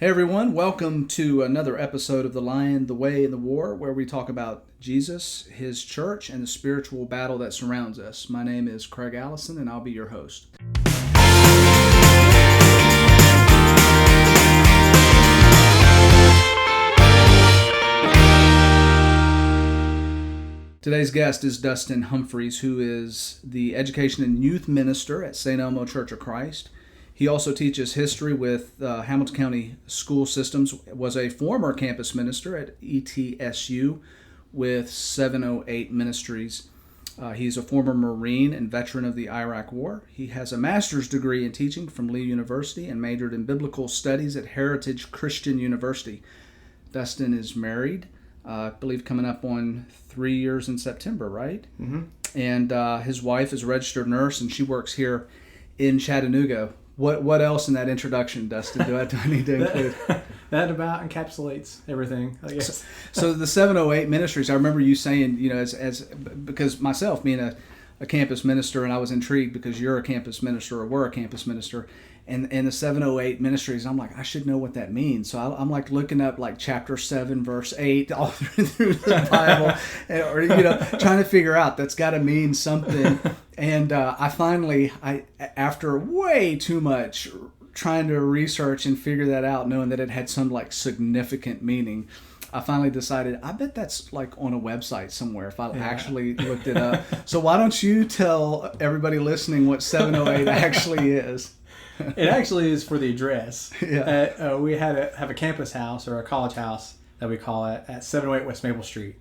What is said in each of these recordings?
Hey everyone, welcome to another episode of The Lion, the Way, and the War, where we talk about Jesus, His church, and the spiritual battle that surrounds us. My name is Craig Allison, and I'll be your host. Today's guest is Dustin Humphreys, who is the Education and Youth Minister at St. Elmo Church of Christ. He also teaches history with Hamilton County School Systems, was a former campus minister at ETSU with 708 Ministries. He's a former Marine and veteran of the Iraq War. He has a master's degree in teaching from Lee University and majored in biblical studies at Heritage Christian University. Dustin is married, I believe coming up on 3 years in September, right? Mm-hmm. And his wife is a registered nurse, and she works here in Chattanooga. What else in that introduction, Dustin, do I need to include? That about encapsulates everything, I guess. So the 708 Ministries, I remember you saying, as because myself being a campus minister, and I was intrigued because you're a campus minister or were a campus minister, and the 708 Ministries, I'm like, I should know what that means. So I'm like looking up like chapter 7, verse 8, all through the Bible, or trying to figure out that's got to mean something. And I finally, after way too much trying to research and figure that out, knowing that it had some like significant meaning, I finally decided, I bet that's like on a website somewhere if I actually looked it up. So why don't you tell everybody listening what 708 actually is? It actually is for the address. Yeah. We have a campus house or a college house that we call it at 708 West Maple Street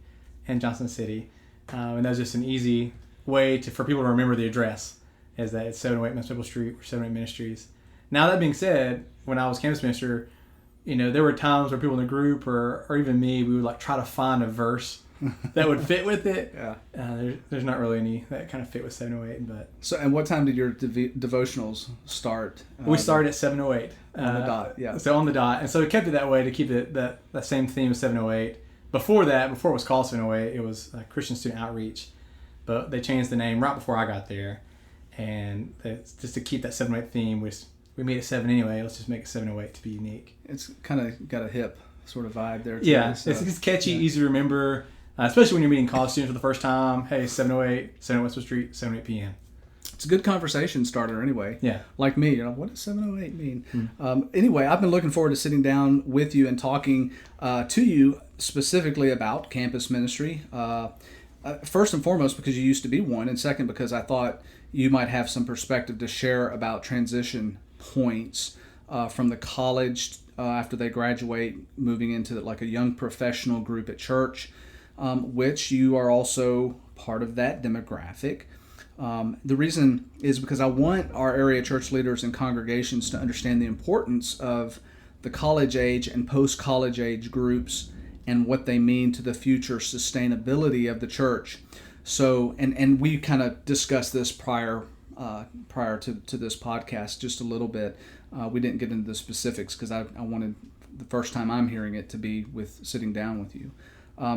in Johnson City. And that's just an easy way for people to remember the address, is that it's 708 West Maple Street or 708 Ministries. Now, that being said, when I was campus minister, there were times where people in the group or even me, we would like try to find a verse that would fit with it. Yeah. There's not really any that kind of fit with 708. But So, and what time did your devotionals start? We started at 708. On the dot, yeah. So on the dot. And so we kept it that way to keep that same theme of 708. Before it was called 708, it was Christian Student Outreach. But they changed the name right before I got there. And just to keep that 708 theme, we made it 7 anyway. Let's just make it 708 to be unique. It's kind of got a hip sort of vibe there, too. Yeah, so, it's catchy, easy to remember, especially when you're meeting college students for the first time. Hey, 708, 708 Westwood Street, 708 p.m. It's a good conversation starter anyway. Yeah. Like me, what does 708 mean? Anyway, I've been looking forward to sitting down with you and talking to you specifically about campus ministry. First and foremost, because you used to be one, and second, because I thought you might have some perspective to share about transition points from the college after they graduate, moving into like a young professional group at church, which you are also part of that demographic. The reason is because I want our area church leaders and congregations to understand the importance of the college age and post-college age groups and what they mean to the future sustainability of the church. So, and we kind of discussed this prior to this podcast just a little bit. We didn't get into the specifics because I wanted the first time I'm hearing it to be with sitting down with you.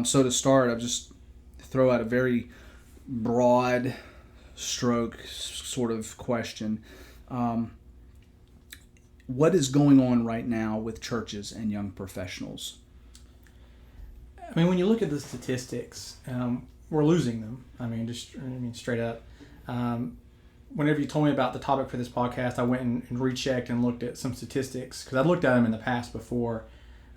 So to start, I'll just throw out a very broad stroke sort of question. What is going on right now with churches and young professionals? I mean, when you look at the statistics, we're losing them. Straight up. Whenever you told me about the topic for this podcast, I went and rechecked and looked at some statistics because I'd looked at them in the past before.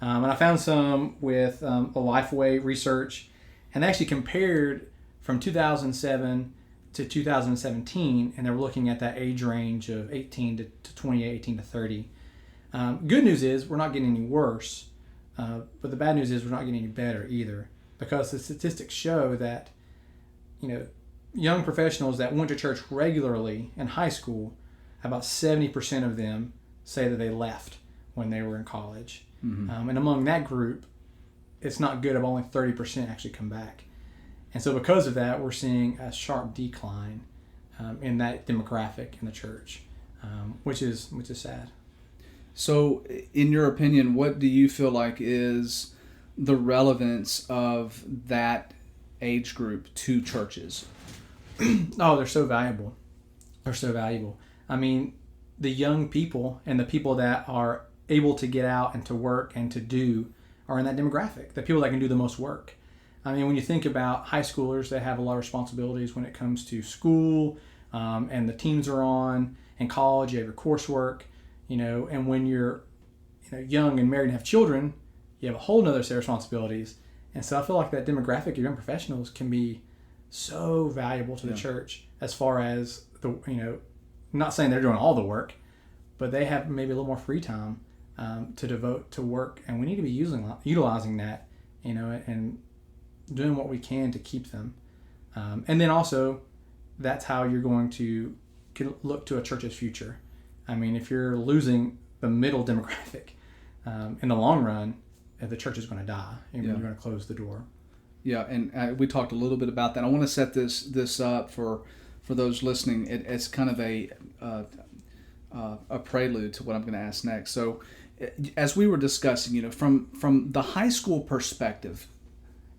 And I found some with a Lifeway research, and they actually compared from 2007 to 2017, and they were looking at that age range of 18 to 28, 18 to 30. Good news is we're not getting any worse, but the bad news is we're not getting any better either, because the statistics show that, young professionals that went to church regularly in high school, about 70% of them say that they left when they were in college. Mm-hmm. And among that group, it's not good if only 30% actually come back. And so because of that, we're seeing a sharp decline in that demographic in the church, which is sad. So in your opinion, what do you feel like is the relevance of that age group to churches? Oh, they're so valuable. I mean, the young people and the people that are able to get out and to work and to do are in that demographic, the people that can do the most work. I mean, when you think about high schoolers, they have a lot of responsibilities when it comes to school, and the teams are on. In college, you have your coursework, and when you're young and married and have children, you have a whole nother set of responsibilities. And so I feel like that demographic of young professionals can be so valuable to the church as far as I'm not saying they're doing all the work, but they have maybe a little more free time to devote to work, and we need to be utilizing that, and doing what we can to keep them. And then also, that's how you're going to look to a church's future. I mean, if you're losing the middle demographic, in the long run, the church is going to die, and you're going to close the door. Yeah, and we talked a little bit about that. I want to set this up for those listening. It's kind of a prelude to what I'm going to ask next. So, as we were discussing, from the high school perspective,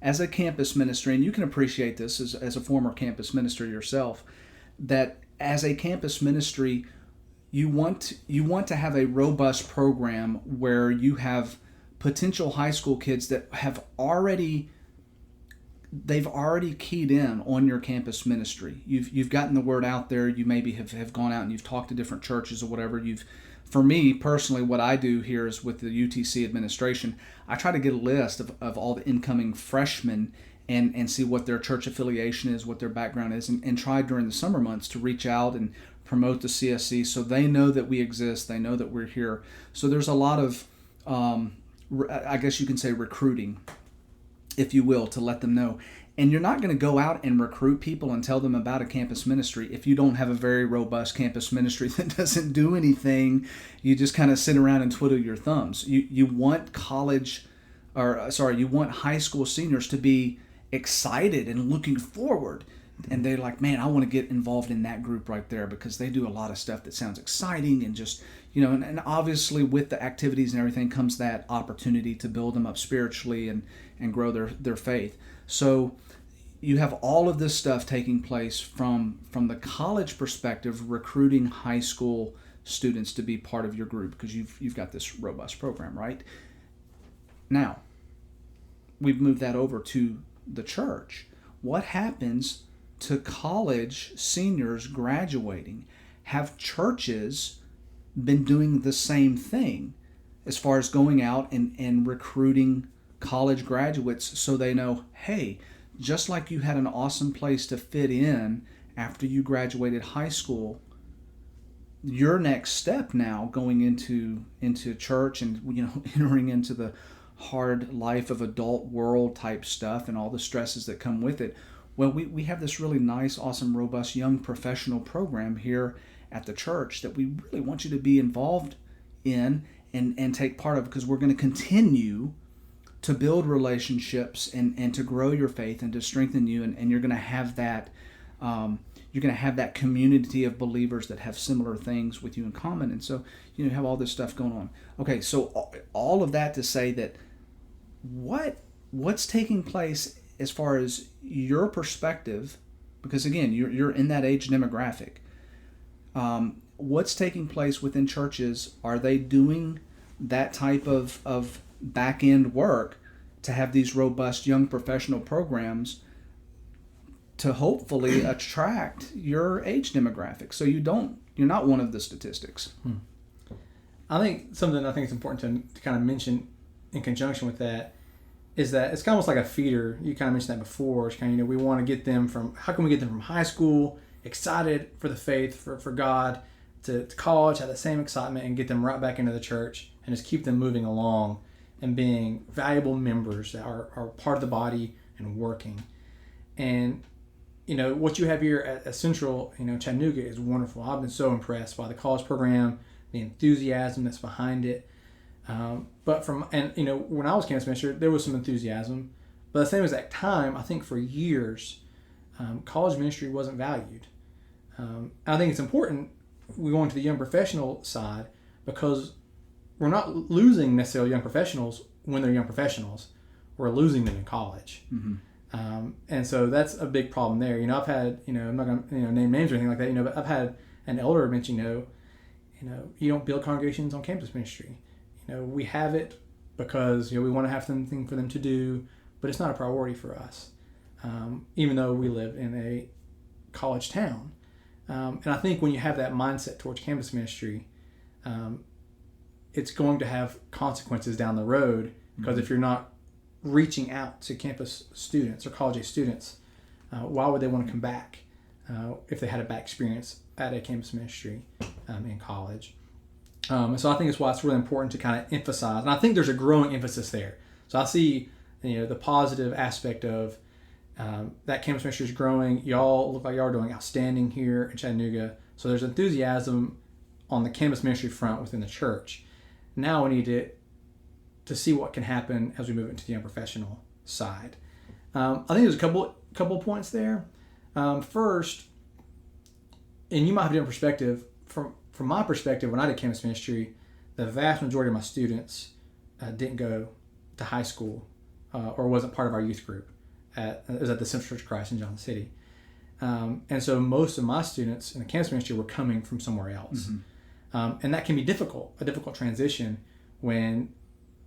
as a campus ministry, and you can appreciate this as a former campus minister yourself, that as a campus ministry, you want to have a robust program where you have potential high school kids that they've already keyed in on your campus ministry. You've gotten the word out there. You maybe have gone out and you've talked to different churches or whatever. For me personally, what I do here is with the UTC administration, I try to get a list of all the incoming freshmen and see what their church affiliation is, what their background is, and try during the summer months to reach out and promote the CSC so they know that we exist, they know that we're here. So there's a lot of, I guess you can say, recruiting, if you will, to let them know. And you're not going to go out and recruit people and tell them about a campus ministry if you don't have a very robust campus ministry that doesn't do anything. You just kind of sit around and twiddle your thumbs. You want you want high school seniors to be excited and looking forward. And they're like, man, I want to get involved in that group right there because they do a lot of stuff that sounds exciting and just, and obviously with the activities and everything comes that opportunity to build them up spiritually and grow their faith. So you have all of this stuff taking place from the college perspective, recruiting high school students to be part of your group because you've got this robust program, right? Now, we've moved that over to the church. What happens to college seniors graduating? Have churches been doing the same thing as far as going out and recruiting college graduates so they know, hey, just like you had an awesome place to fit in after you graduated high school, your next step now going into church and entering into the hard life of adult world type stuff and all the stresses that come with it. Well, we have this really nice, awesome, robust young professional program here at the church that we really want you to be involved in and take part of, because we're going to continue to build relationships and to grow your faith and to strengthen you, and you're going to have that community of believers that have similar things with you in common, and so you have all this stuff going on. Okay, so all of that to say that what's taking place as far as your perspective, because again you're in that age demographic. What's taking place within churches? Are they doing that type of back-end work to have these robust young professional programs to hopefully attract your age demographic so you're not one of the statistics? I think something I think it's important to kind of mention in conjunction with that is that it's kind of almost like a feeder. You kind of mentioned that before. It's kind of, we want to get them how can we get them from high school excited for the faith, for God, to college, have the same excitement, and get them right back into the church and just keep them moving along and being valuable members that are part of the body and working. And what you have here at Central, Chattanooga is wonderful. I've been so impressed by the college program, the enthusiasm that's behind it. But when I was campus minister, there was some enthusiasm. But at the same exact time, I think for years, college ministry wasn't valued. I think it's important we go into the young professional side because we're not losing necessarily young professionals when they're young professionals. We're losing them in college. Mm-hmm. And so that's a big problem there. I've had, I'm not going to name names or anything like that, but I've had an elder mention, you don't build congregations on campus ministry. we have it because we want to have something for them to do, but it's not a priority for us, even though we live in a college town. And I think when you have that mindset towards campus ministry, it's going to have consequences down the road, because if you're not reaching out to campus students or college age students, why would they want to come back if they had a bad experience at a campus ministry in college? And so I think that's why it's really important to kind of emphasize, and I think there's a growing emphasis there. So I see the positive aspect of that campus ministry is growing. Y'all look like y'all are doing outstanding here in Chattanooga. So there's enthusiasm on the campus ministry front within the church. Now we need to see what can happen as we move into the young professional side. I think there's a couple points there. First, and you might have a different perspective. From my perspective, when I did campus ministry, the vast majority of my students didn't go to high school or wasn't part of our youth group. It was at the Central Church of Christ in Johnson City. And so most of my students in the campus ministry were coming from somewhere else. And that can be a difficult transition when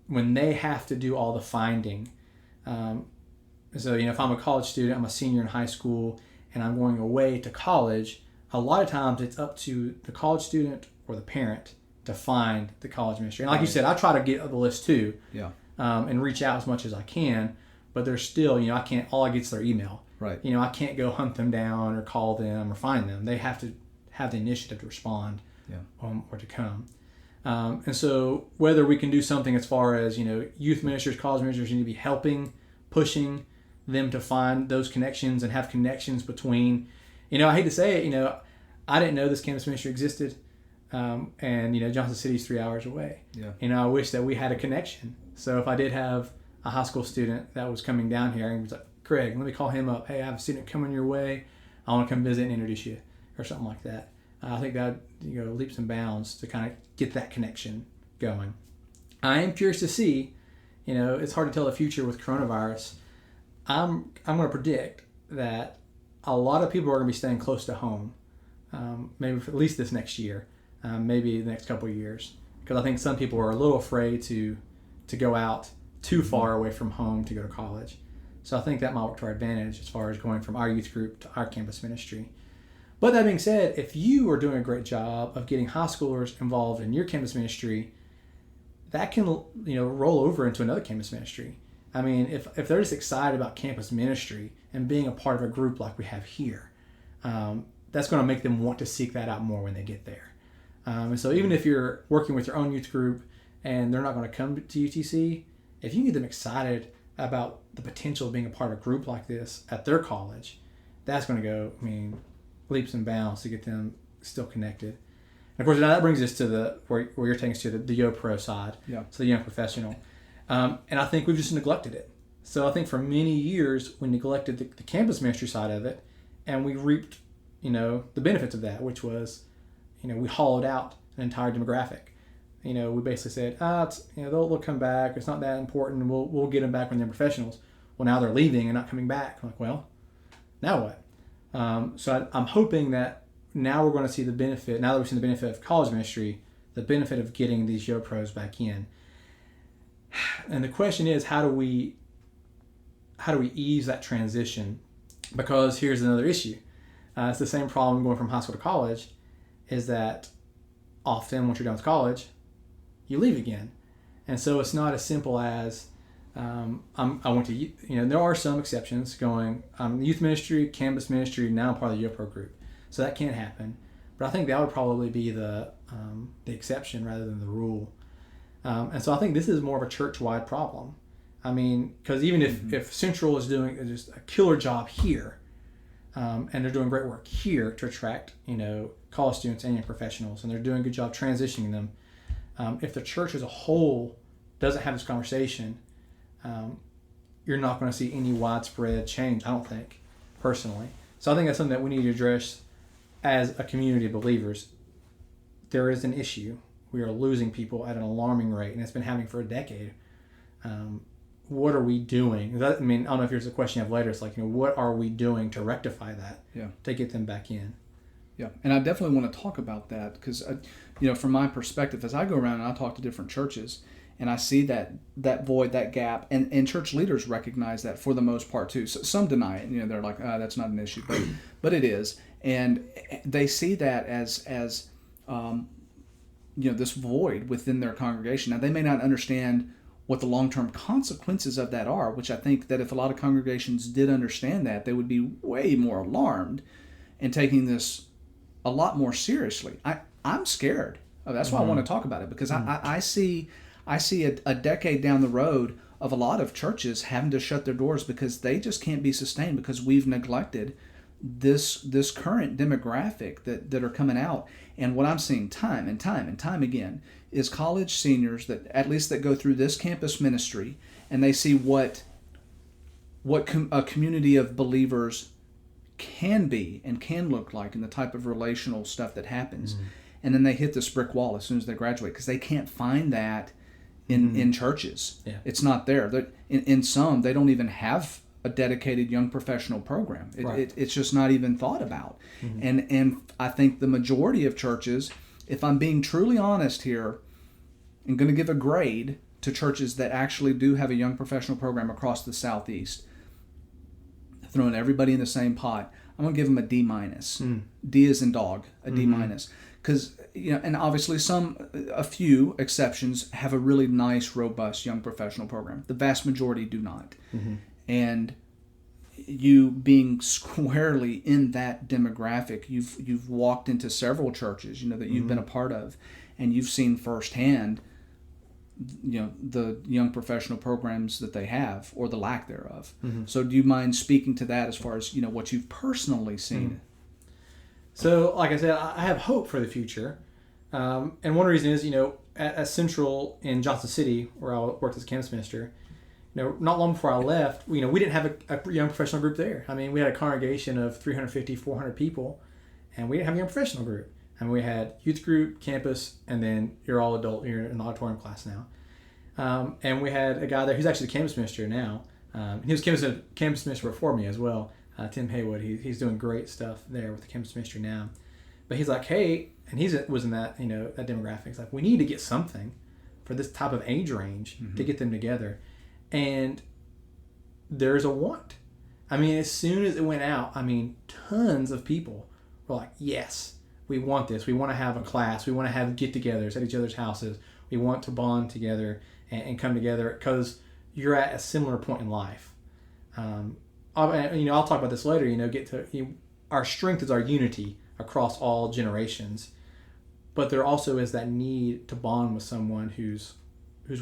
they have to do all the finding. So, if I'm a college student, I'm a senior in high school, and I'm going away to college, a lot of times it's up to the college student or the parent to find the college ministry. And like you said, I try to get the list too, and reach out as much as I can, but there's still, I can't, all I get is their email. Right. I can't go hunt them down or call them or find them. They have to have the initiative to respond or to come. And so whether we can do something as far as, youth ministers, college ministers need to be helping, pushing them to find those connections and have connections between, I hate to say it, I didn't know this campus ministry existed. And, Johnson City's 3 hours away. I wish that we had a connection. So if I did have a high school student that was coming down here and was like, Craig, let me call him up. Hey, I have a student coming your way. I want to come visit and introduce you, or something like that. I think that leaps and bounds to kind of get that connection going. I am curious to see, it's hard to tell the future with coronavirus. I'm going to predict that a lot of people are going to be staying close to home, maybe for at least this next year, maybe the next couple of years, because I think some people are a little afraid to go out too far away from home to go to college. So I think that might work to our advantage as far as going from our youth group to our campus ministry. But that being said, if you are doing a great job of getting high schoolers involved in your campus ministry, that can roll over into another campus ministry. I mean, if they're just excited about campus ministry and being a part of a group like we have here, that's going to make them want to seek that out more when they get there. And so even if you're working with your own youth group and they're not going to come to UTC, if you get them excited about the potential of being a part of a group like this at their college, that's going to go, leaps and bounds to get them still connected. And of course, now that brings us to where you're taking us to the YoPro side, so the young professional. And I think we've just neglected it. So I think for many years we neglected the campus ministry side of it, and we reaped, the benefits of that, which was, we hollowed out an entire demographic. We basically said, they'll come back. It's not that important. We'll get them back when they're professionals. Well, now they're leaving and not coming back. I'm like, well, now what? So I'm hoping that now we're going to see the benefit. Now that we've seen the benefit of college ministry, the benefit of getting these YoPros back in. And the question is, how do we ease that transition? Because here's another issue. It's the same problem going from high school to college, is that often once you're done with college, you leave again. And so it's not as simple as I went to, there are some exceptions going, youth ministry, campus ministry, now I'm part of the YoPro group. So that can happen. But I think that would probably be the exception rather than the rule. And so I think this is more of a church-wide problem. Because even if Central is doing just a killer job here, and they're doing great work here to attract, college students and young professionals, and they're doing a good job transitioning them, if the church as a whole doesn't have this conversation, you're not going to see any widespread change, I don't think, personally. So I think that's something that we need to address as a community of believers. There is an issue. We are losing people at an alarming rate, and it's been happening for a decade. What are we doing? I don't know if here's a question you have later. It's like, what are we doing to rectify that, to get them back in? Yeah, and I definitely want to talk about that because, from my perspective, as I go around and I talk to different churches, and I see that void, that gap, and church leaders recognize that for the most part too. So some deny it. They're like, that's not an issue, but it is, and they see that as this void within their congregation. Now they may not understand what the long-term consequences of that are, which I think that if a lot of congregations did understand that, they would be way more alarmed and taking this a lot more seriously. I'm scared. That's why I want to talk about it, because I see a decade down the road of a lot of churches having to shut their doors because they just can't be sustained because we've neglected this current demographic that are coming out. And what I'm seeing time and time again is college seniors that at least that go through this campus ministry, and they see what a community of believers can be and can look like, and the type of relational stuff that happens. And then they hit this brick wall as soon as they graduate because they can't find that in churches. Yeah. It's not there. In some, they don't even have a dedicated young professional program. It's just not even thought about. And I think the majority of churches, if I'm being truly honest here, I'm going to give a grade to churches that actually do have a young professional program across the Southeast, throwing everybody in the same pot. I'm going to give them a D minus. D as in dog, a D minus. Because, and obviously a few exceptions have a really nice, robust young professional program. The vast majority do not. And you being squarely in that demographic, you've walked into several churches, that you've been a part of, and you've seen firsthand, the young professional programs that they have or the lack thereof. So do you mind speaking to that as far as, what you've personally seen? So, like I said, I have hope for the future. And one reason is, at Central in Johnson City, where I worked as a campus minister, not long before I left, we didn't have a young professional group there. I mean, we had a congregation of 350, 400 people, and we didn't have a young professional group. And we had youth group, campus, and then you're all adult, you're in the auditorium class now. And we had a guy there who's actually the campus minister now. He was campus minister before me as well. Tim Haywood, he's doing great stuff there with the campus ministry now. But he's like, hey, and he was in that, that demographic. He's like, we need to get something for this type of age range to get them together. And there's a want. I mean, as soon as it went out, tons of people were like, yes, we want this. We want to have a class. We want to have get-togethers at each other's houses. We want to bond together and come together because you're at a similar point in life. I'll talk about this later. Our strength is our unity across all generations, but there also is that need to bond with someone who's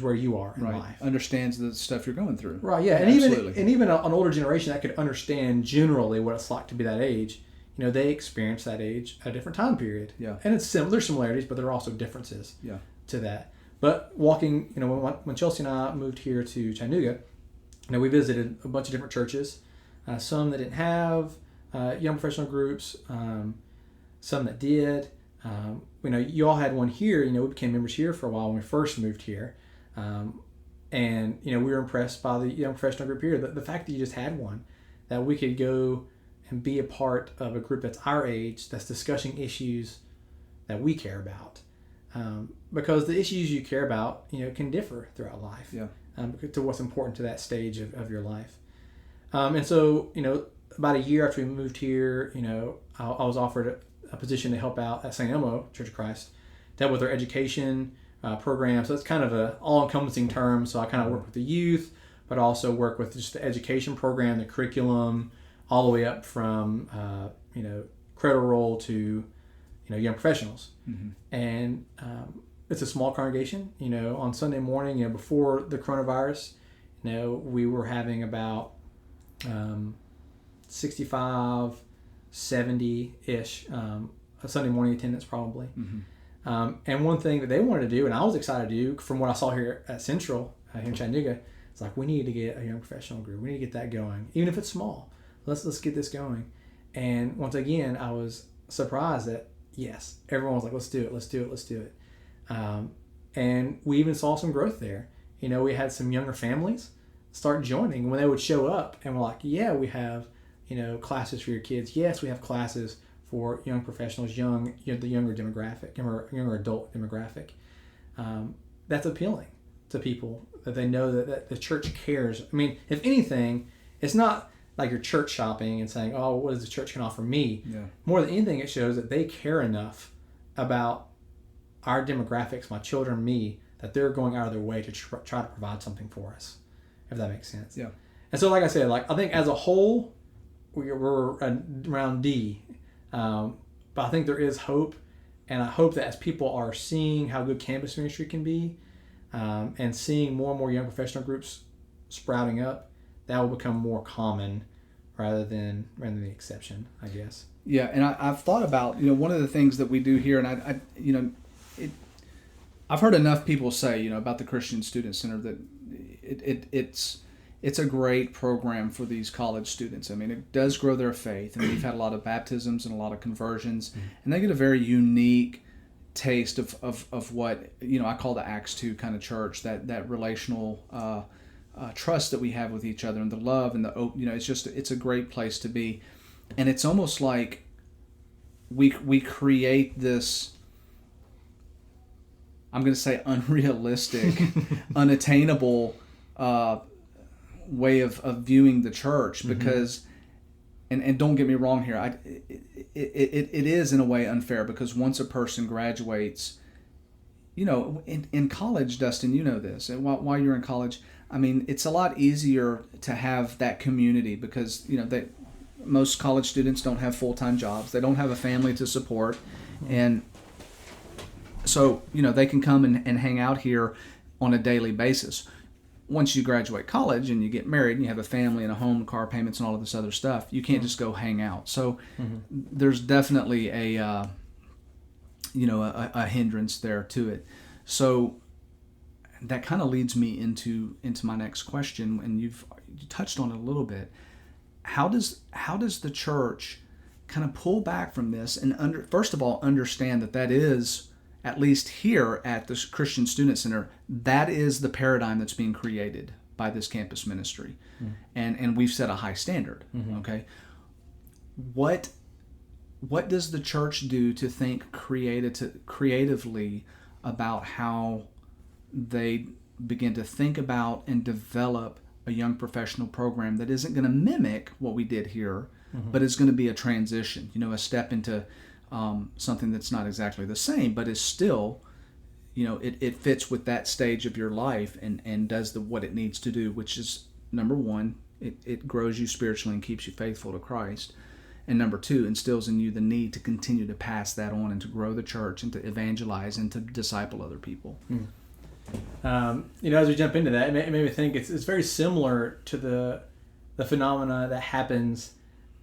where you are in life, understands the stuff you're going through. Right. Yeah. And even an older generation that could understand generally what it's like to be that age. They experience that age at a different time period. Yeah. And it's there's similarities, but there are also differences. Yeah. To that. But walking, when Chelsea and I moved here to Chattanooga, we visited a bunch of different churches. Some that didn't have young professional groups, some that did. You all had one here. We became members here for a while when we first moved here. And we were impressed by the young professional group here. The fact that you just had one, that we could go and be a part of a group that's our age, that's discussing issues that we care about. Because the issues you care about, can differ throughout life. Yeah. To what's important to that stage of your life. And so, about a year after we moved here, I was offered a position to help out at St. Elmo Church of Christ, dealt with their education program. So it's kind of an all-encompassing term. So I kind of work with the youth, but also work with just the education program, the curriculum, all the way up from, credit roll to, young professionals. And it's a small congregation. On Sunday morning, before the coronavirus, we were having about 65, 70-ish a Sunday morning attendance probably. And one thing that they wanted to do, and I was excited to do, from what I saw here at Central, here in Chattanooga, it's like, we need to get a young professional group. We need to get that going, even if it's small. Let's get this going. And once again, I was surprised that, yes, everyone was like, let's do it. And we even saw some growth there. We had some younger families start joining when they would show up and we're like, yeah, we have, classes for your kids. Yes, we have classes for young professionals, the younger demographic, younger adult demographic. That's appealing to people, that they know that the church cares. I mean, if anything, it's not like you're church shopping and saying, oh, what does the church can offer me? Yeah. More than anything, it shows that they care enough about our demographics, my children, me, that they're going out of their way to try to provide something for us, if that makes sense. Yeah. And so, like I said, I think as a whole, we're around D. But I think there is hope, and I hope that as people are seeing how good campus ministry can be, and seeing more and more young professional groups sprouting up, that will become more common rather than the exception, I guess. Yeah, and I've thought about, one of the things that we do here, and I've heard enough people say, about the Christian Student Center that it's a great program for these college students. I mean, it does grow their faith, and we've had a lot of baptisms and a lot of conversions, and they get a very unique taste of what, I call the Acts 2 kind of church, that relational trust that we have with each other, and the love and it's a great place to be. And it's almost like we create this, I'm going to say, unrealistic, unattainable way of viewing the church, because, and don't get me wrong here, it is in a way unfair, because once a person graduates, in college, Dustin, you know this, and while you're in college, I mean, it's a lot easier to have that community, because, most college students don't have full-time jobs. They don't have a family to support. And so, they can come and hang out here on a daily basis. Once you graduate college and you get married and you have a family and a home, car payments and all of this other stuff, you can't just go hang out. So there's definitely a hindrance there to it. So that kind of leads me into my next question, and you touched on it a little bit. How does the church kind of pull back from this and first of all understand that is, at least here at the Christian Student Center, that is the paradigm that's being created by this campus ministry, and we've set a high standard. Okay, what does the church do to think creatively about how they begin to think about and develop a young professional program that isn't going to mimic what we did here, but is going to be a transition, a step into something that's not exactly the same, but is still, it fits with that stage of your life and does what it needs to do, which is, number one, it grows you spiritually and keeps you faithful to Christ. And number two, instills in you the need to continue to pass that on and to grow the church and to evangelize and to disciple other people. As we jump into that, it made me think it's very similar to the phenomena that happens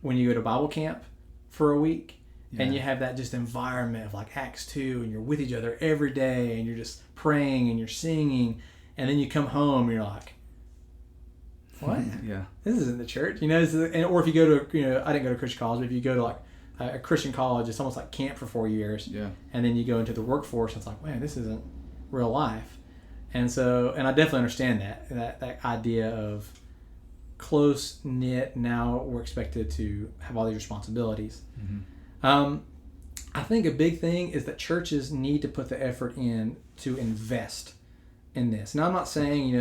when you go to Bible camp for a week, and you have that just environment of like Acts 2, and you're with each other every day, and you're just praying and you're singing, and then you come home and you're like, what? This isn't the church, or if you go to, I didn't go to Christian college, but if you go to like a Christian college, it's almost like camp for 4 years, and then you go into the workforce, it's like, man, this isn't real life. And so, and I definitely understand that idea of close knit. Now we're expected to have all these responsibilities. I think a big thing is that churches need to put the effort in to invest in this. Now, I'm not saying,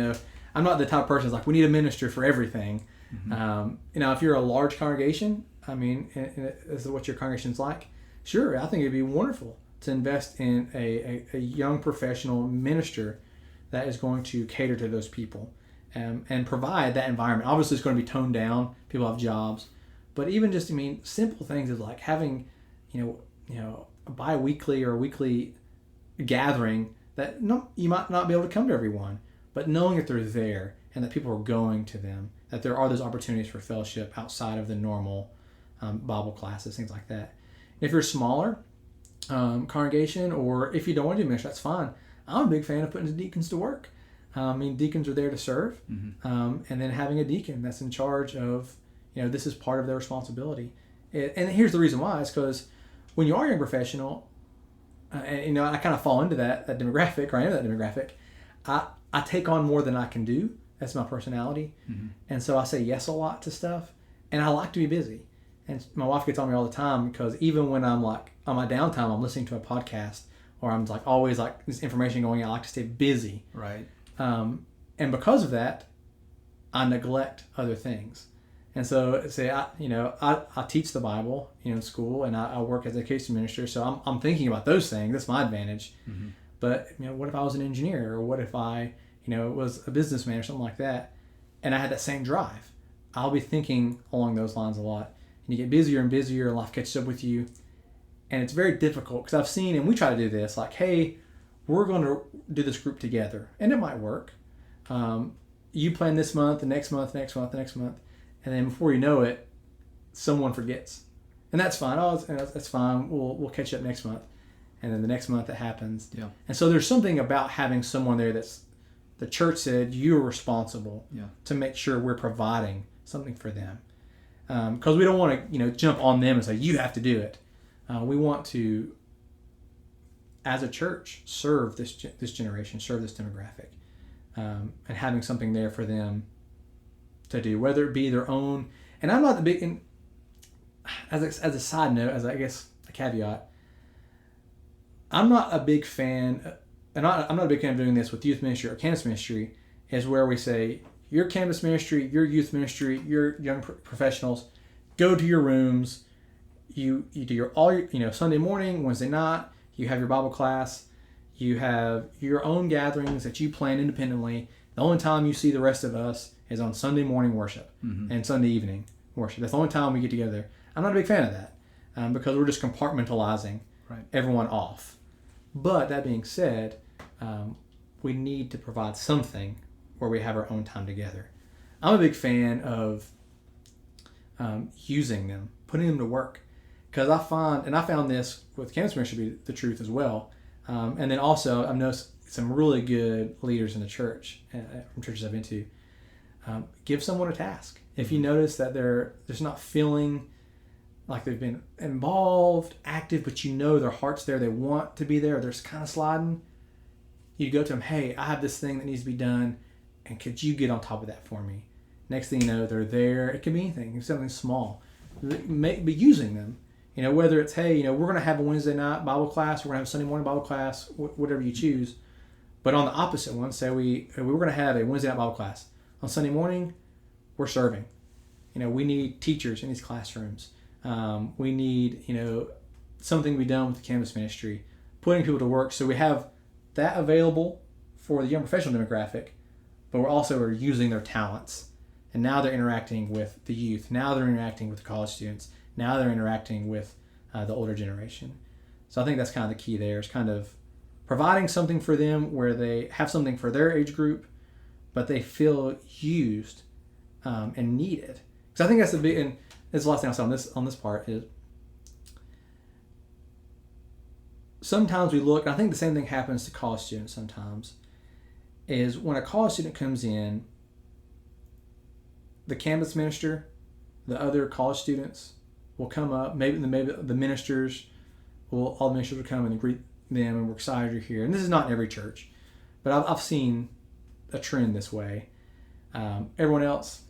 I'm not the type of person that's like, we need a minister for everything. If you're a large congregation, I mean, this is what your congregation's like. Sure, I think it'd be wonderful to invest in a young professional minister that is going to cater to those people and provide that environment. Obviously, it's going to be toned down. People have jobs. But even just, simple things is like having, a bi-weekly or a weekly gathering that you might not be able to come to everyone, but knowing that they're there and that people are going to them, that there are those opportunities for fellowship outside of the normal Bible classes, things like that. If you're a smaller congregation, or if you don't want to do ministry, that's fine. I'm a big fan of putting the deacons to work. Deacons are there to serve, and then having a deacon that's in charge of, this is part of their responsibility. And here's the reason why: is because when you are a young professional, and I kind of fall into that demographic, or I am that demographic. I take on more than I can do. That's my personality, and so I say yes a lot to stuff, and I like to be busy. And my wife gets on me all the time because even when I'm like on my downtime, I'm listening to a podcast or I'm like always like this information going out. I like to stay busy. Right. And because of that, I neglect other things. And so, say, I teach the Bible, in school, and I work as a education minister. So I'm thinking about those things. That's my advantage. Mm-hmm. But what if I was an engineer, or what if I, was a businessman or something like that, and I had that same drive? I'll be thinking along those lines a lot, and you get busier and busier, and life catches up with you, and it's very difficult because I've seen, and we try to do this, like, hey, we're going to do this group together, and it might work. You plan this month, the next month, and then before you know it, someone forgets, and that's fine. That's fine. We'll catch up next month, and then the next month it happens. Yeah. And so there's something about having someone there that's the church said you're responsible to make sure we're providing something for them, because we don't want to jump on them and say you have to do it. We want to, as a church, serve this generation, serve this demographic, and having something there for them to do, whether it be their own. And I'm not the big, and as a side note, as I guess a caveat, I'm not a big fan, and I'm not a big fan of doing this with youth ministry or campus ministry, is where we say, your campus ministry, your youth ministry, your young professionals, go to your rooms, you do all your Sunday morning, Wednesday night, you have your Bible class, you have your own gatherings that you plan independently. The only time you see the rest of us is on Sunday morning worship and Sunday evening worship. That's the only time we get together. I'm not a big fan of that because we're just compartmentalizing everyone off. But that being said, we need to provide something where we have our own time together. I'm a big fan of using them, putting them to work, because I found this with campus ministry to be the truth as well. And then also I've noticed some really good leaders in the church, from churches I've been to. Give someone a task. If you notice that they're just not feeling like they've been involved, active, but their heart's there, they want to be there, they're just kind of sliding, you go to them, hey, I have this thing that needs to be done, and could you get on top of that for me? Next thing you know, they're there. It can be anything, it's something small. Be using them. Whether it's, hey, we're going to have a Wednesday night Bible class, we're going to have a Sunday morning Bible class, whatever you choose. But on the opposite one, say we were going to have a Wednesday night Bible class. On Sunday morning, we're serving. We need teachers in these classrooms. We need, something to be done with the campus ministry, putting people to work. So we have that available for the young professional demographic, but we're using their talents. And now they're interacting with the youth. Now they're interacting with the college students. Now they're interacting with the older generation. So I think that's kind of the key there, is kind of providing something for them where they have something for their age group, but they feel used and needed. Because I think that's the big, and this is the last thing I'll say on this part, is sometimes we look, and I think the same thing happens to college students sometimes, is when a college student comes in, the campus minister, the other college students will come up, maybe the ministers, all the ministers will come and greet them, and we're excited you're here. And this is not in every church, but I've seen a trend this way. Everyone else,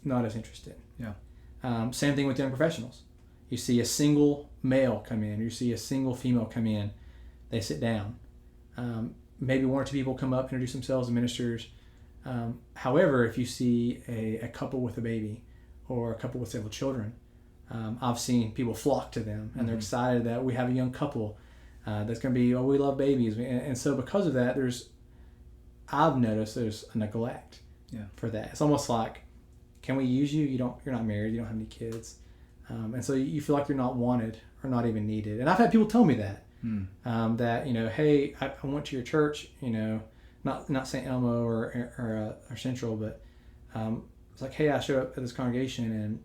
not as interested. Yeah. Same thing with young professionals. You see a single male come in, you see a single female come in, they sit down. Maybe one or two people come up, introduce themselves as ministers. However, if you see a couple with a baby or a couple with several children, I've seen people flock to them, and they're excited that we have a young couple that's going to be, we love babies. And so because of that, I've noticed there's a neglect for that. It's almost like, can we use you? You're not married, you don't have any kids. And so you feel like you're not wanted or not even needed. And I've had people tell me that, that, hey, I went to your church, not St. Elmo or Central, but it's like, hey, I showed up at this congregation, and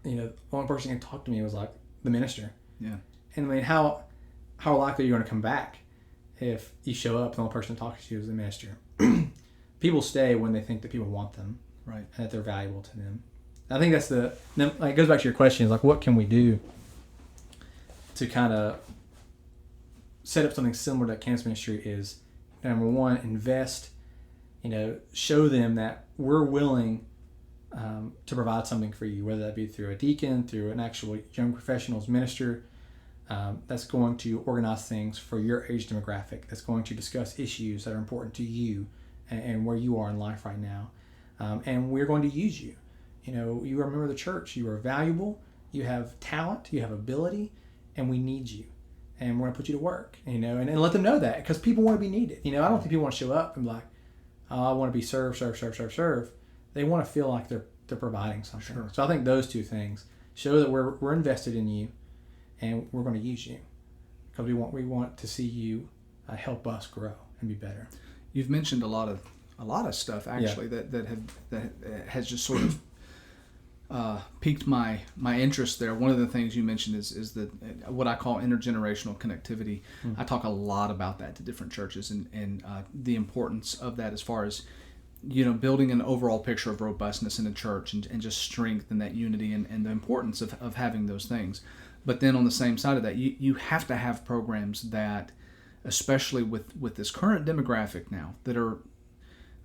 the only person who talked to me was like the minister. Yeah. And I mean, how likely are you going to come back if you show up and the only person talking to you is the minister? People stay when they think that people want them, right, and that they're valuable to them. I think that's it goes back to your question, is like, what can we do to kind of set up something similar to campus ministry? Is number one, invest, show them that we're willing to provide something for you, whether that be through a deacon, through an actual young professionals minister, that's going to organize things for your age demographic, that's going to discuss issues that are important to you and where you are in life right now. And we're going to use you. You are a member of the church. You are valuable. You have talent. You have ability. And we need you. And we're going to put you to work, and let them know that, because people want to be needed. I don't think people want to show up and be like, oh, I want to be serve. They want to feel like they're providing something. Sure. So I think those two things show that we're invested in you, and we're going to use you, because we want to see you help us grow and be better. You've mentioned a lot of stuff actually that has just sort of piqued my interest there. One of the things you mentioned is that what I call intergenerational connectivity. Mm-hmm. I talk a lot about that to different churches and the importance of that as far as building an overall picture of robustness in a church and just strength and that unity and the importance of having those things. But then on the same side of that, you have to have programs that, especially with this current demographic now, that are,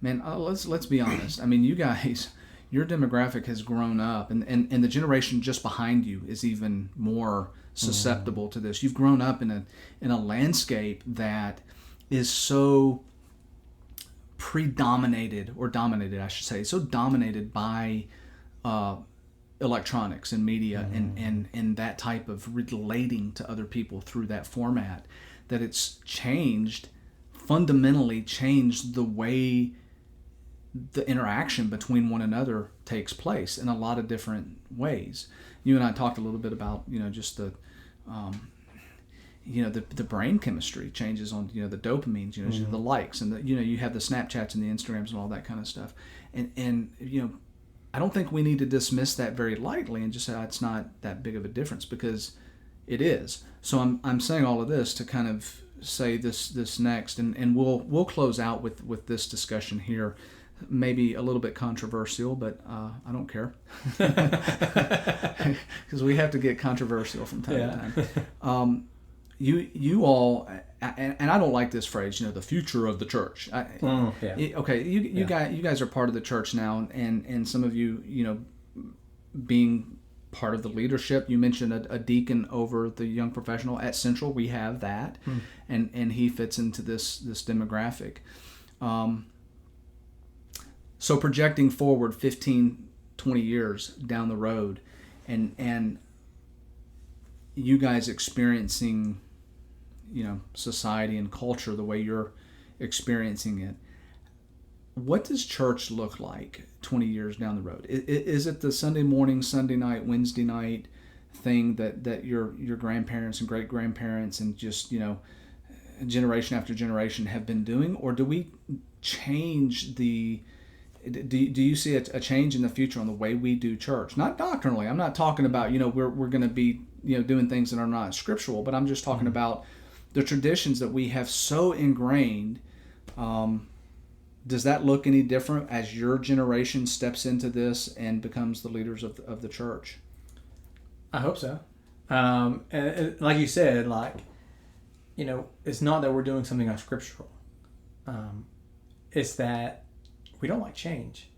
man, let's be honest. I mean, you guys, your demographic has grown up, and the generation just behind you is even more susceptible to this. You've grown up in a landscape that is so dominated by electronics and media and that type of relating to other people through that format, that it's fundamentally changed the way the interaction between one another takes place in a lot of different ways. You and I talked a little bit about just the the brain chemistry changes on the dopamines, the likes, and you have the Snapchats and the Instagrams and all that kind of stuff, and I don't think we need to dismiss that very lightly and just say it's not that big of a difference, because it is. So I'm saying all of this to kind of say this next, and we'll close out with this discussion here. Maybe a little bit controversial, but I don't care, because we have to get controversial from time to time. You all, and I don't like this phrase, the future of the church. Okay, you guys are part of the church now, and some of you, being part of the leadership. You mentioned a deacon over the young professional at Central. We have that, and he fits into this demographic. So projecting forward 15, 20 years down the road, and you guys experiencing, society and culture the way you're experiencing it, what does church look like 20 years down the road? Is it the Sunday morning, Sunday night, Wednesday night thing that your grandparents and great-grandparents and just, generation after generation have been doing? Or do we change do you see a change in the future on the way we do church? Not doctrinally. I'm not talking about, we're going to be, doing things that are not scriptural, but I'm just talking about the traditions that we have so ingrained. Does that look any different as your generation steps into this and becomes the leaders of the church? I hope so. And like you said, it's not that we're doing something unscriptural. It's that we don't like change.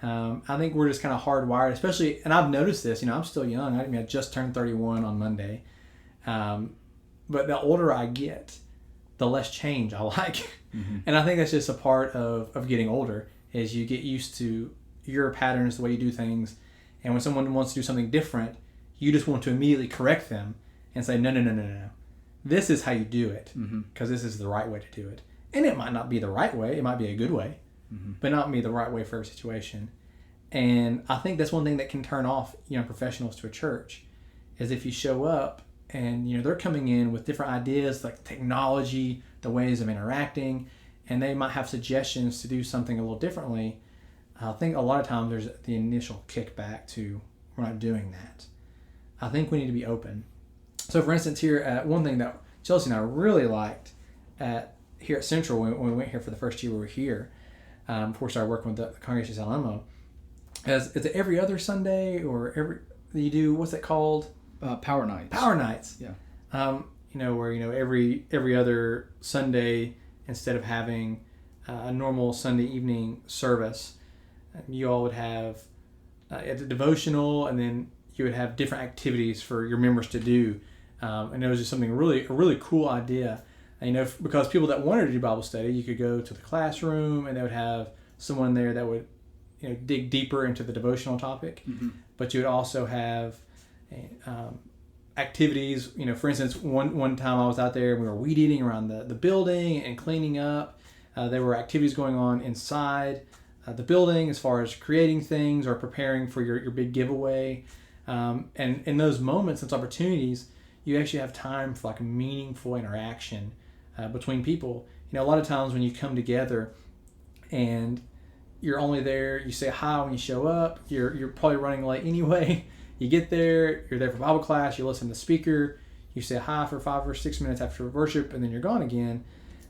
I think we're just kind of hardwired, especially, and I've noticed this, I'm still young. I just turned 31 on Monday. But the older I get, the less change I like. Mm-hmm. And I think that's just a part of getting older, is you get used to your patterns, the way you do things. And when someone wants to do something different, you just want to immediately correct them and say, no. This is how you do it, because this is the right way to do it. And it might not be the right way. It might be a good way, but not be the right way for every situation. And I think that's one thing that can turn off young professionals to a church, is if you show up and they're coming in with different ideas like technology, the ways of interacting, and they might have suggestions to do something a little differently. I think a lot of times there's the initial kickback to, we're not doing that. I think we need to be open. So for instance, here, one thing that Chelsea and I really liked here at Central when we went here for the first year we were here, before we started working with the congregation at Elmo, is it every other Sunday or you do, what's it called? Power nights. Power nights. Yeah. Where every other Sunday, instead of having a normal Sunday evening service, you all would have at the devotional, and then you would have different activities for your members to do. And it was just something a really cool idea. And, because people that wanted to do Bible study, you could go to the classroom and they would have someone there that would, dig deeper into the devotional topic. Mm-hmm. But you would also have activities. For instance, one time I was out there and we were weed eating around the building and cleaning up. There were activities going on inside the building as far as creating things or preparing for your big giveaway. And in those moments, those opportunities, you actually have time for like a meaningful interaction between people. A lot of times when you come together and you're only there, you say hi when you show up, you're probably running late anyway. You get there, you're there for Bible class, you listen to the speaker, you say hi for 5 or 6 minutes after worship, and then you're gone again.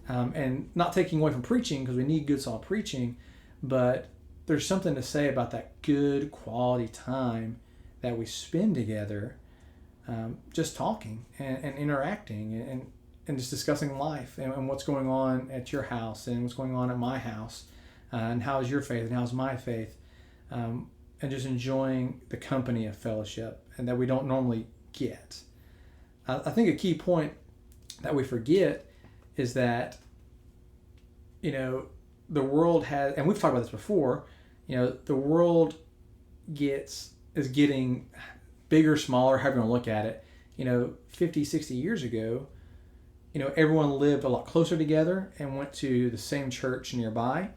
And not taking away from preaching, because we need good solid preaching, but there's something to say about that good quality time that we spend together, just talking and interacting and just discussing life and what's going on at your house and what's going on at my house, and how's your faith and how's my faith, and just enjoying the company of fellowship and that we don't normally get. I think a key point that we forget is that, the world has, and we've talked about this before, the world is getting bigger, smaller, however you want to look at it. 50, 60 years ago, everyone lived a lot closer together and went to the same church nearby.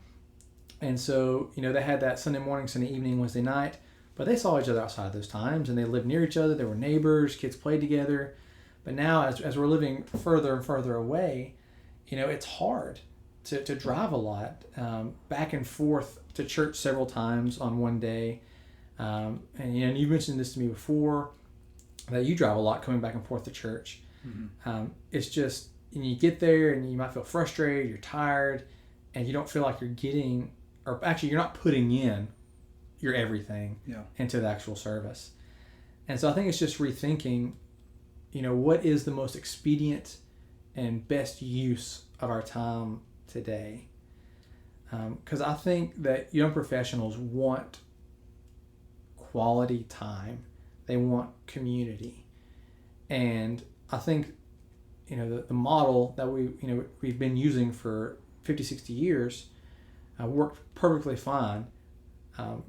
And so, they had that Sunday morning, Sunday evening, Wednesday night, but they saw each other outside those times and they lived near each other. They were neighbors, kids played together. But now as we're living further and further away, it's hard to drive a lot, back and forth to church several times on one day. And you mentioned this to me before, that you drive a lot coming back and forth to church. Mm-hmm. It's just, you get there and you might feel frustrated, you're tired, and you don't feel like you're getting, or actually you're not putting in your everything into the actual service. And so I think it's just rethinking, what is the most expedient and best use of our time today? Because I think that young professionals want quality time. They want community. And I think, the model that we've been using for 50, 60 years worked perfectly fine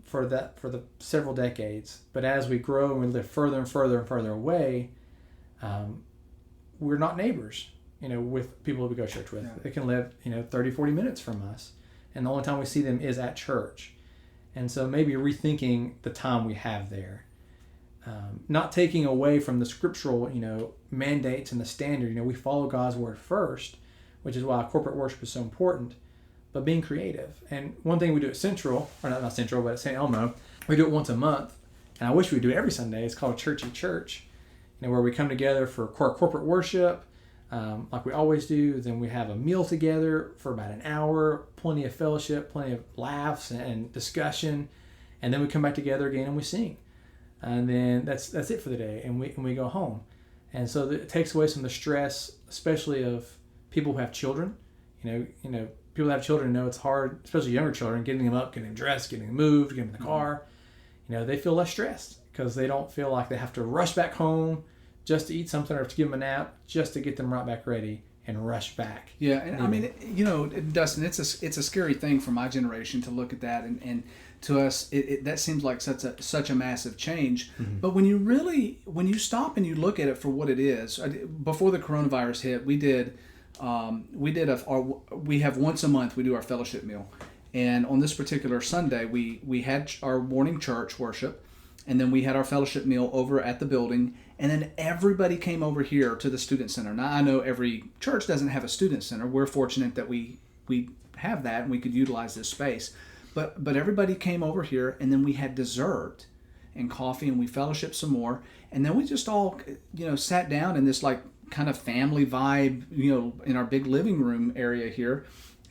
for the several decades. But as we grow and we live further and further and further away, we're not neighbors, with people that we go to church with. Yeah. They can live, 30, 40 minutes from us. And the only time we see them is at church. And so maybe rethinking the time we have there. Not taking away from the scriptural, mandates and the standard. We follow God's word first, which is why corporate worship is so important, but being creative. And one thing we do at Central, or not Central, but at St. Elmo, we do it once a month. And I wish we do it every Sunday. It's called Churchy Church, where we come together for corporate worship, like we always do. Then we have a meal together for about an hour, plenty of fellowship, plenty of laughs and discussion. And then we come back together again and we sing. And then that's it for the day, and we go home. And so it takes away some of the stress, especially of people who have children. People that have children know it's hard, especially younger children, getting them up, getting them dressed, getting them moved, getting them in the car. They feel less stressed because they don't feel like they have to rush back home just to eat something or to give them a nap, just to get them right back ready and rush back. Yeah, and I mean, Dustin, it's a scary thing for my generation to look at that, and to us, that seems like such a massive change. Mm-hmm. But when you stop and you look at it for what it is, before the coronavirus hit, we have once a month we do our fellowship meal, and on this particular Sunday we had our morning church worship, and then we had our fellowship meal over at the building, and then everybody came over here to the student center. Now I know every church doesn't have a student center. We're fortunate that we have that and we could utilize this space. But everybody came over here, and then we had dessert and coffee, and we fellowshiped some more, and then we just all sat down in this like kind of family vibe, in our big living room area here,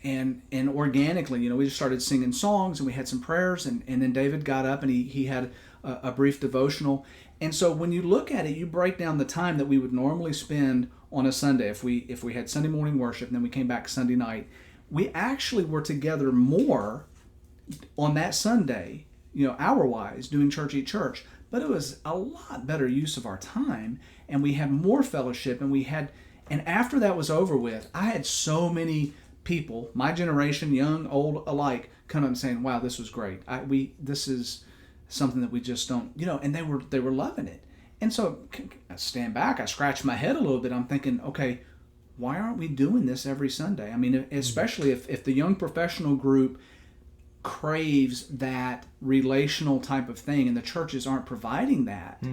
and organically, we just started singing songs, and we had some prayers, and then David got up and he had a brief devotional. And so when you look at it, you break down the time that we would normally spend on a Sunday if we had Sunday morning worship and then we came back Sunday night. We actually were together more on that Sunday, hour-wise doing Church Eat Church, but it was a lot better use of our time, and we had more fellowship, and after that was over with, I had so many people, my generation, young, old alike, come up and saying, "Wow, this was great. This is something that we just don't," and they were loving it. And so I stand back, I scratch my head a little bit. I'm thinking, okay, why aren't we doing this every Sunday? I mean, especially if the young professional group craves that relational type of thing and the churches aren't providing that,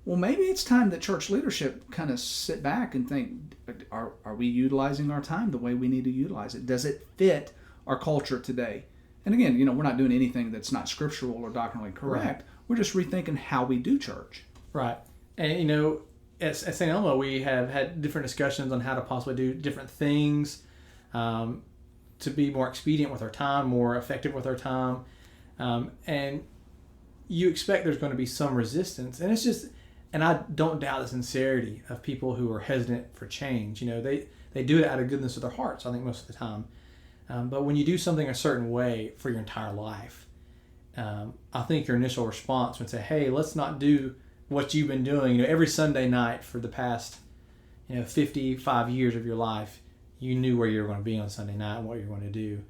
well, maybe it's time that church leadership kind of sit back and think, are we utilizing our time the way we need to utilize it? Does it fit our culture today? And again, we're not doing anything that's not scriptural or doctrinally correct. Right. We're just rethinking how we do church. Right. And, at St. Elmo, we have had different discussions on how to possibly do different things to be more expedient with our time, more effective with our time. And you expect there's going to be some resistance. And it's just, and I don't doubt the sincerity of people who are hesitant for change. They do it out of goodness of their hearts, I think, most of the time. But when you do something a certain way for your entire life, I think your initial response would say, hey, let's not do what you've been doing. Every Sunday night for the past 55 years of your life, you knew where you were going to be on Sunday night and what you're going to do.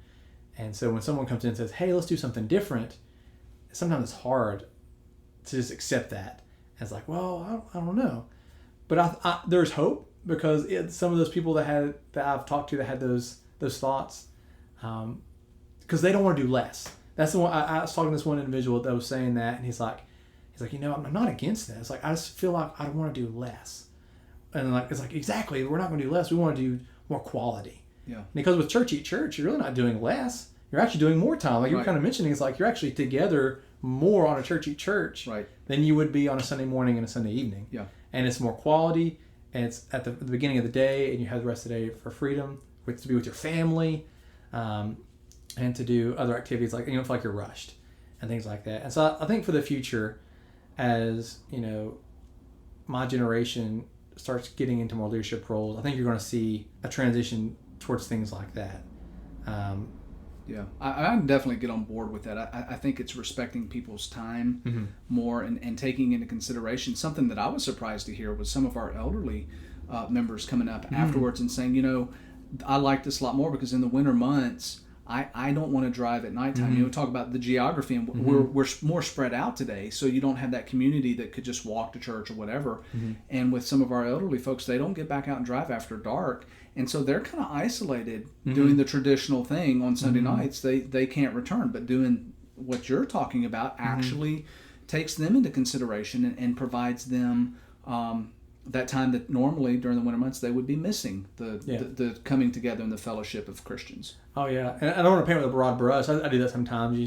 And so when someone comes in and says, hey, let's do something different, sometimes it's hard to just accept that. And it's like, well, I don't know. But there's hope, because some of those people that I've talked to that had those thoughts, because they don't want to do less. That's the one. I was talking to this one individual that was saying that, and he's like, I'm not against that. It's like, I just feel like I want to do less. And it's like, exactly, we're not going to do less. We want to do more quality. Yeah. Because with Church Eat Church, you're really not doing less. You're actually doing more time. Like you were kind of mentioning, it's like you're actually together more on a Church Eat Church than you would be on a Sunday morning and a Sunday evening. Yeah. And it's more quality, and it's at the beginning of the day, and you have the rest of the day for freedom, to be with your family, and to do other activities like, feel like you're rushed and things like that. And so I think for the future, as my generation starts getting into more leadership roles, I think you're going to see a transition towards things like that. Yeah, I definitely get on board with that. I think it's respecting people's time more and taking into consideration. Something that I was surprised to hear was some of our elderly members coming up afterwards and saying, I like this a lot more because in the winter months, I don't want to drive at nighttime. Talk about the geography, and we're more spread out today, so you don't have that community that could just walk to church or whatever. And with some of our elderly folks, they don't get back out and drive after dark, and so they're kind of isolated doing the traditional thing on Sunday nights. They can't return, but doing what you're talking about actually takes them into consideration and provides them that time that normally during the winter months they would be missing, the coming together and the fellowship of Christians. Oh yeah, and I don't want to paint with a broad brush. I do that sometimes.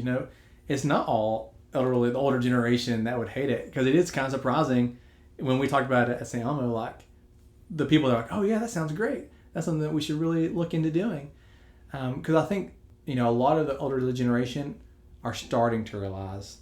It's not all elderly, the older generation that would hate it, because it is kind of surprising when we talk about it at St. Elmo. Like the people that are like, oh yeah, that sounds great. That's something that we should really look into doing, because I think a lot of the older generation are starting to realize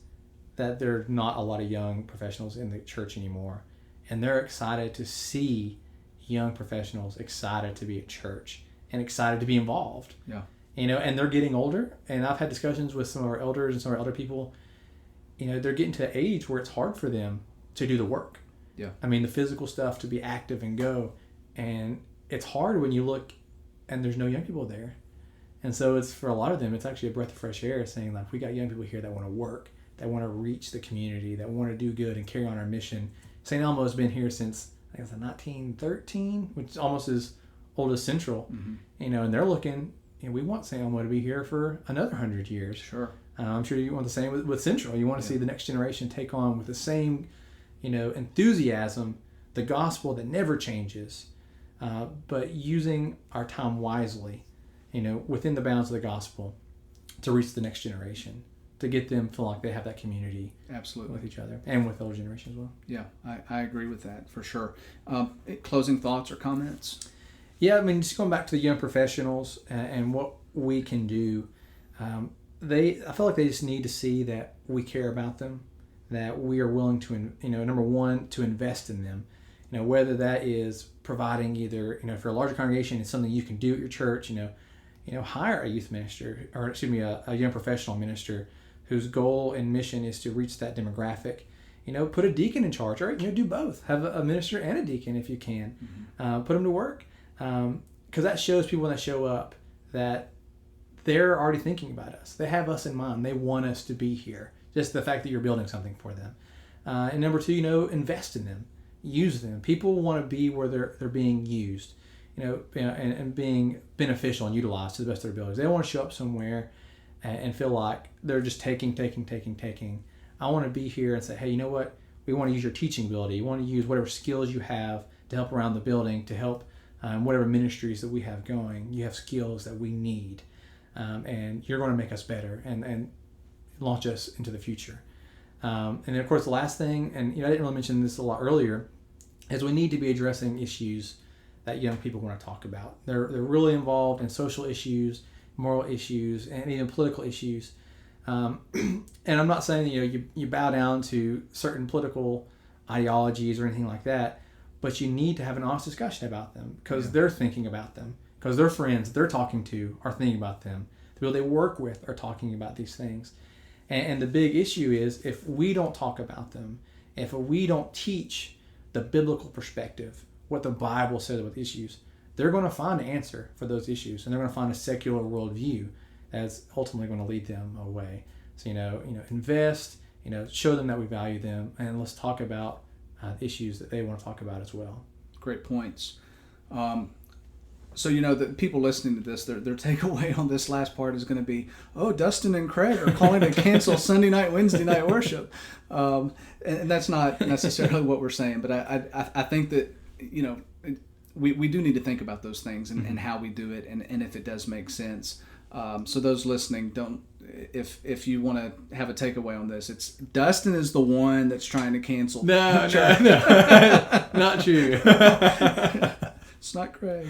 that there are not a lot of young professionals in the church anymore. And they're excited to see young professionals excited to be at church and excited to be involved. Yeah. And they're getting older. And I've had discussions with some of our elders and some of our elder people. They're getting to an age where it's hard for them to do the work. Yeah. I mean, the physical stuff, to be active and go. And it's hard when you look and there's no young people there. And so it's, for a lot of them, it's actually a breath of fresh air, saying like, we got young people here that want to work, that want to reach the community, that want to do good and carry on our mission. St. Elmo has been here since, I think it's 1913, which is almost as old as Central. And they're looking, we want St. Elmo to be here for another 100 years. Sure. I'm sure you want the same with Central. You want to see the next generation take on with the same, enthusiasm, the gospel that never changes, but using our time wisely, within the bounds of the gospel to reach the next generation, to get them feel like they have that community with each other and with the older generation as well. Yeah, I agree with that for sure. Closing thoughts or comments? Yeah, I mean, just going back to the young professionals and what we can do, I feel like they just need to see that we care about them, that we are willing to, number one, to invest in them. Whether that is providing either, if you're a larger congregation, it's something you can do at your church, hire a youth minister, or a young professional minister whose goal and mission is to reach that demographic, put a deacon in charge, or do both. Have a minister and a deacon if you can. Put them to work, because that shows people when they show up that they're already thinking about us. They have us in mind. They want us to be here. Just the fact that you're building something for them. And number two, invest in them, use them. People want to be where they're being used, and being beneficial and utilized to the best of their abilities. They don't want to show up somewhere and feel like they're just taking. I want to be here and say, hey, you know what? We want to use your teaching ability. You want to use whatever skills you have to help around the building, to help whatever ministries that we have going. You have skills that we need, and you're going to make us better and launch us into the future. And then, of course, the last thing, and I didn't really mention this a lot earlier, is we need to be addressing issues that young people want to talk about. They're really involved in social issues, moral issues, and even political issues. And I'm not saying that you bow down to certain political ideologies or anything like that, but you need to have an honest discussion about them, because they're thinking about them, because their friends they're talking to are thinking about them. The people they work with are talking about these things. And the big issue is, if we don't talk about them, if we don't teach the biblical perspective, what the Bible says about issues, they're going to find an answer for those issues, and they're going to find a secular worldview that's ultimately going to lead them away. So, invest, show them that we value them, and let's talk about issues that they want to talk about as well. Great points. So, the people listening to this, their takeaway on this last part is going to be, Dustin and Craig are calling to cancel Sunday night, Wednesday night worship. And that's not necessarily what we're saying, but I think that, we do need to think about those things and how we do it, and if it does make sense. So those listening, if you want to have a takeaway on this, it's Dustin is the one that's trying to cancel. No, not true. It's not Craig.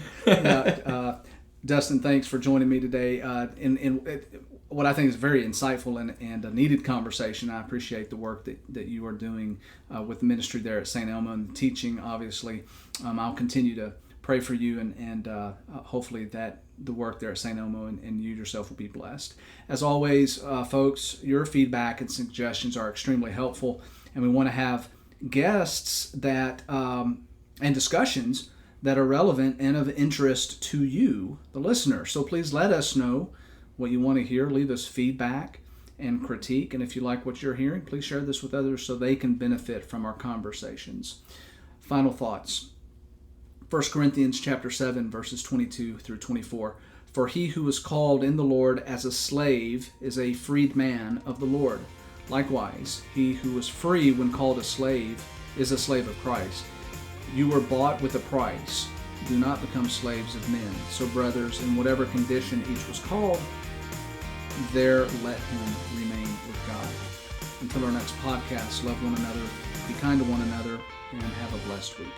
Dustin, thanks for joining me today in what I think is very insightful and a needed conversation. I appreciate the work that you are doing with the ministry there at St. Elmo and teaching, obviously. I'll continue to pray for you and hopefully that the work there at St. Elmo and you yourself will be blessed. As always, folks, your feedback and suggestions are extremely helpful, and we want to have guests that and discussions that are relevant and of interest to you, the listener. So please let us know what you want to hear. Leave us feedback and critique. And if you like what you're hearing, please share this with others so they can benefit from our conversations. Final thoughts. 1 Corinthians chapter 7, verses 22 through 24. For he who is called in the Lord as a slave is a freed man of the Lord. Likewise, he who was free when called a slave is a slave of Christ. You were bought with a price. Do not become slaves of men. So, brothers, in whatever condition each was called, there let him remain with God. Until our next podcast, love one another, be kind to one another, and have a blessed week.